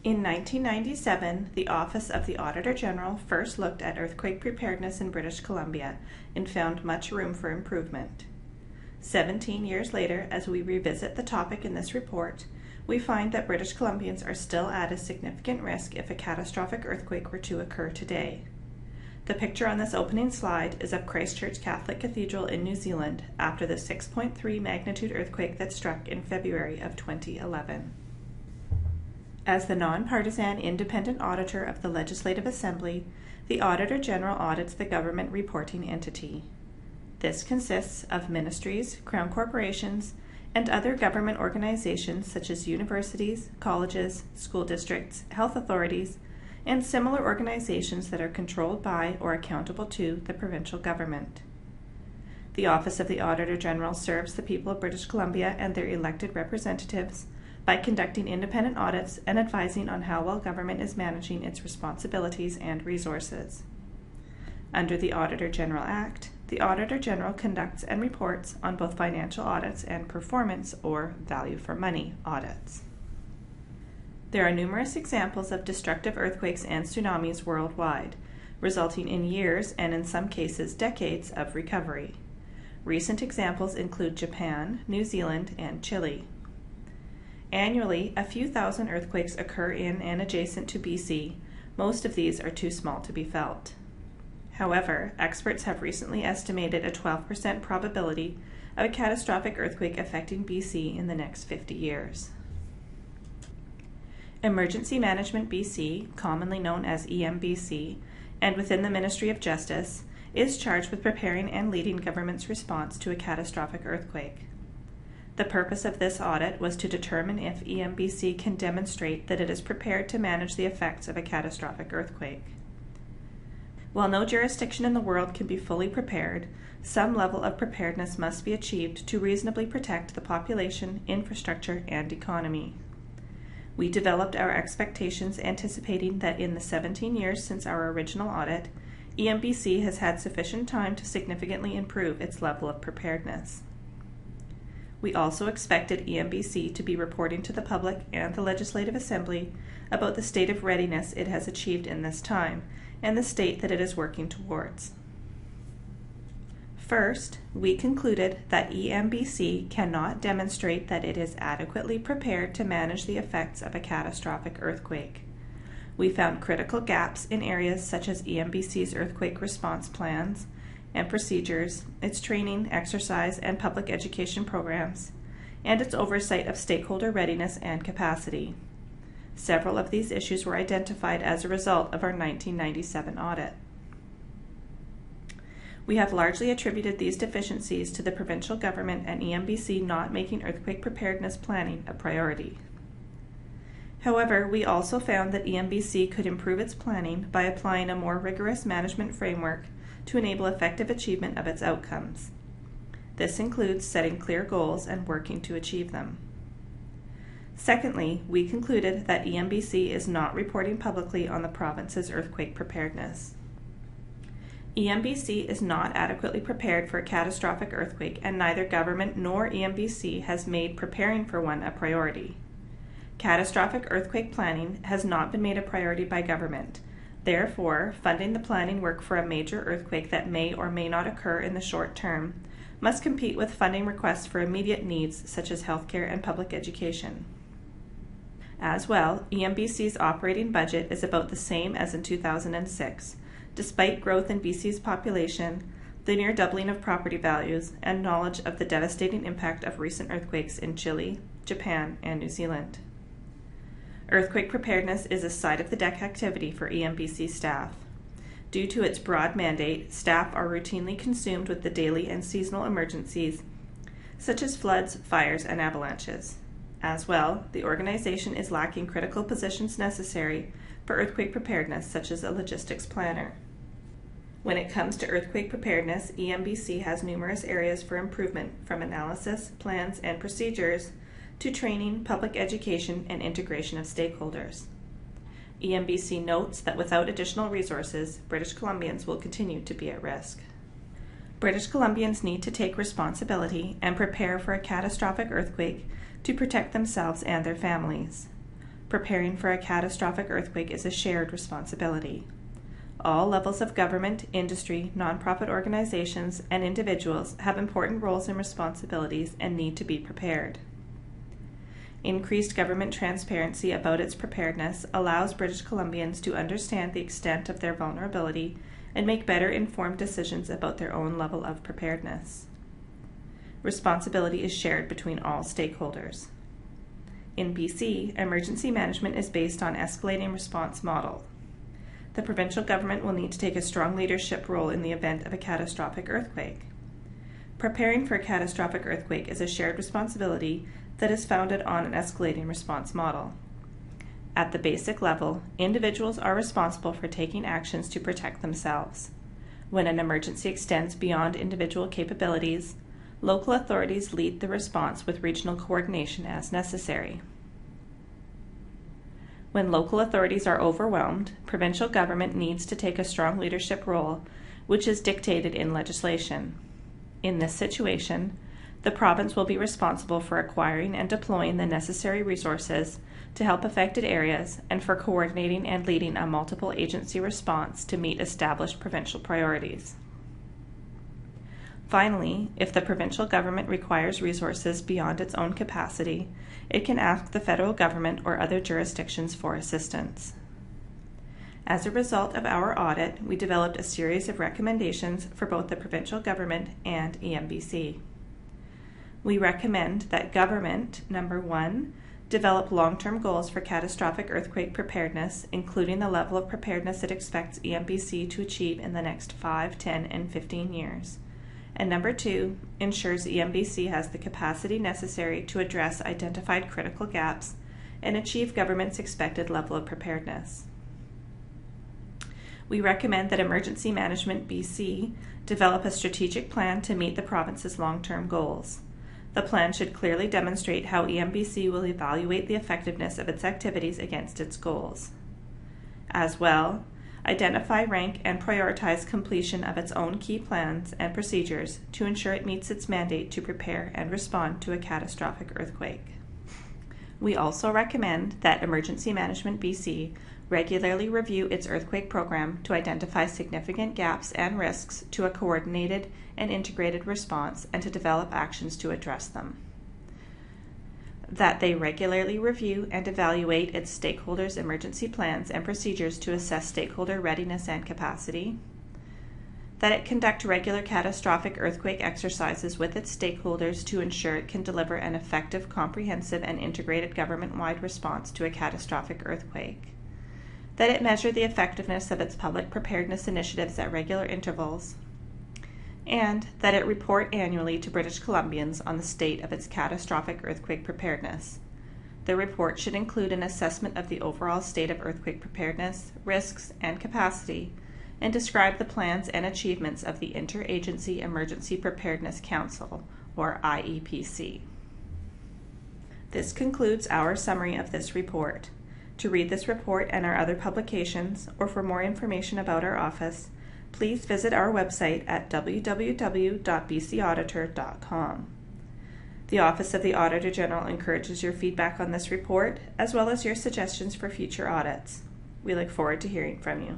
In 1997, the Office of the Auditor General first looked at earthquake preparedness in British Columbia and found much room for improvement. 17 years later, as we revisit the topic in this report, we find that British Columbians are still at a significant risk if a catastrophic earthquake were to occur today. The picture on this opening slide is of Christchurch Catholic Cathedral in New Zealand after the 6.3 magnitude earthquake that struck in February of 2011. As the nonpartisan independent auditor of the Legislative Assembly, the Auditor General audits the government reporting entity. This consists of ministries, crown corporations, and other government organizations such as universities, colleges, school districts, health authorities, and similar organizations that are controlled by or accountable to the provincial government. The Office of the Auditor General serves the people of British Columbia and their elected representatives by conducting independent audits and advising on how well government is managing its responsibilities and resources. Under the Auditor General Act, the Auditor General conducts and reports on both financial audits and performance or value for money audits. There are numerous examples of destructive earthquakes and tsunamis worldwide, resulting in years and in some cases decades of recovery. Recent examples include Japan, New Zealand, and Chile. Annually, a few thousand earthquakes occur in and adjacent to BC. Most of these are too small to be felt. However, experts have recently estimated a 12% probability of a catastrophic earthquake affecting BC in the next 50 years. Emergency Management BC, commonly known as EMBC, and within the Ministry of Justice, is charged with preparing and leading government's response to a catastrophic earthquake. The purpose of this audit was to determine if EMBC can demonstrate that it is prepared to manage the effects of a catastrophic earthquake. While no jurisdiction in the world can be fully prepared, some level of preparedness must be achieved to reasonably protect the population, infrastructure, and economy. We developed our expectations anticipating that in the 17 years since our original audit, EMBC has had sufficient time to significantly improve its level of preparedness. We also expected EMBC to be reporting to the public and the Legislative Assembly about the state of readiness it has achieved in this time and the state that it is working towards. First, we concluded that EMBC cannot demonstrate that it is adequately prepared to manage the effects of a catastrophic earthquake. We found critical gaps in areas such as EMBC's earthquake response plans and procedures, its training, exercise, and public education programs, and its oversight of stakeholder readiness and capacity. Several of these issues were identified as a result of our 1997 audit. We have largely attributed these deficiencies to the provincial government and EMBC not making earthquake preparedness planning a priority. However, we also found that EMBC could improve its planning by applying a more rigorous management framework to enable effective achievement of its outcomes. This includes setting clear goals and working to achieve them. Secondly, we concluded that EMBC is not reporting publicly on the province's earthquake preparedness. EMBC is not adequately prepared for a catastrophic earthquake, and neither government nor EMBC has made preparing for one a priority. Catastrophic earthquake planning has not been made a priority by government. Therefore, funding the planning work for a major earthquake that may or may not occur in the short term must compete with funding requests for immediate needs such as healthcare and public education. As well, EMBC's operating budget is about the same as in 2006, despite growth in BC's population, the near doubling of property values, and knowledge of the devastating impact of recent earthquakes in Chile, Japan, and New Zealand. Earthquake preparedness is a side-of-the-deck activity for EMBC staff. Due to its broad mandate, staff are routinely consumed with the daily and seasonal emergencies, such as floods, fires, and avalanches. As well, the organization is lacking critical positions necessary for earthquake preparedness, such as a logistics planner. When it comes to earthquake preparedness, EMBC has numerous areas for improvement, from analysis, plans, and procedures to training, public education, and integration of stakeholders. EMBC notes that without additional resources, British Columbians will continue to be at risk. British Columbians need to take responsibility and prepare for a catastrophic earthquake to protect themselves and their families. preparing for a catastrophic earthquake is a shared responsibility. All levels of government, industry, nonprofit organizations, and individuals have important roles and responsibilities and need to be prepared. Increased government transparency about its preparedness allows British Columbians to understand the extent of their vulnerability and make better informed decisions about their own level of preparedness. Responsibility is shared between all stakeholders. In BC, emergency management is based on escalating response model. The provincial government will need to take a strong leadership role in the event of a catastrophic earthquake. Preparing for a catastrophic earthquake is a shared responsibility that is founded on an escalating response model. At the basic level, individuals are responsible for taking actions to protect themselves. When an emergency extends beyond individual capabilities, local authorities lead the response with regional coordination as necessary. When local authorities are overwhelmed, provincial government needs to take a strong leadership role, which is dictated in legislation. In this situation, the province will be responsible for acquiring and deploying the necessary resources to help affected areas and for coordinating and leading a multiple agency response to meet established provincial priorities. Finally, if the provincial government requires resources beyond its own capacity, it can ask the federal government or other jurisdictions for assistance. As a result of our audit, we developed a series of recommendations for both the provincial government and EMBC. We recommend that government, number 1, develop long-term goals for catastrophic earthquake preparedness, including the level of preparedness it expects EMBC to achieve in the next 5, 10, and 15 years. And number 2, ensures EMBC has the capacity necessary to address identified critical gaps and achieve government's expected level of preparedness. We recommend that Emergency Management BC develop a strategic plan to meet the province's long-term goals. The plan should clearly demonstrate how EMBC will evaluate the effectiveness of its activities against its goals. As well, identify, rank, and prioritize completion of its own key plans and procedures to ensure it meets its mandate to prepare and respond to a catastrophic earthquake. We also recommend that Emergency Management BC regularly review its earthquake program to identify significant gaps and risks to a coordinated and integrated response and to develop actions to address them. That they regularly review and evaluate its stakeholders' emergency plans and procedures to assess stakeholder readiness and capacity. That it conduct regular catastrophic earthquake exercises with its stakeholders to ensure it can deliver an effective, comprehensive, and integrated government-wide response to a catastrophic earthquake. That it measure the effectiveness of its public preparedness initiatives at regular intervals. And that it report annually to British Columbians on the state of its catastrophic earthquake preparedness. The report should include an assessment of the overall state of earthquake preparedness, risks, and capacity, and describe the plans and achievements of the Interagency Emergency Preparedness Council, or IEPC. This concludes our summary of this report. To read this report and our other publications, or for more information about our office, please visit our website at www.bcauditor.com. The Office of the Auditor General encourages your feedback on this report, as well as your suggestions for future audits. We look forward to hearing from you.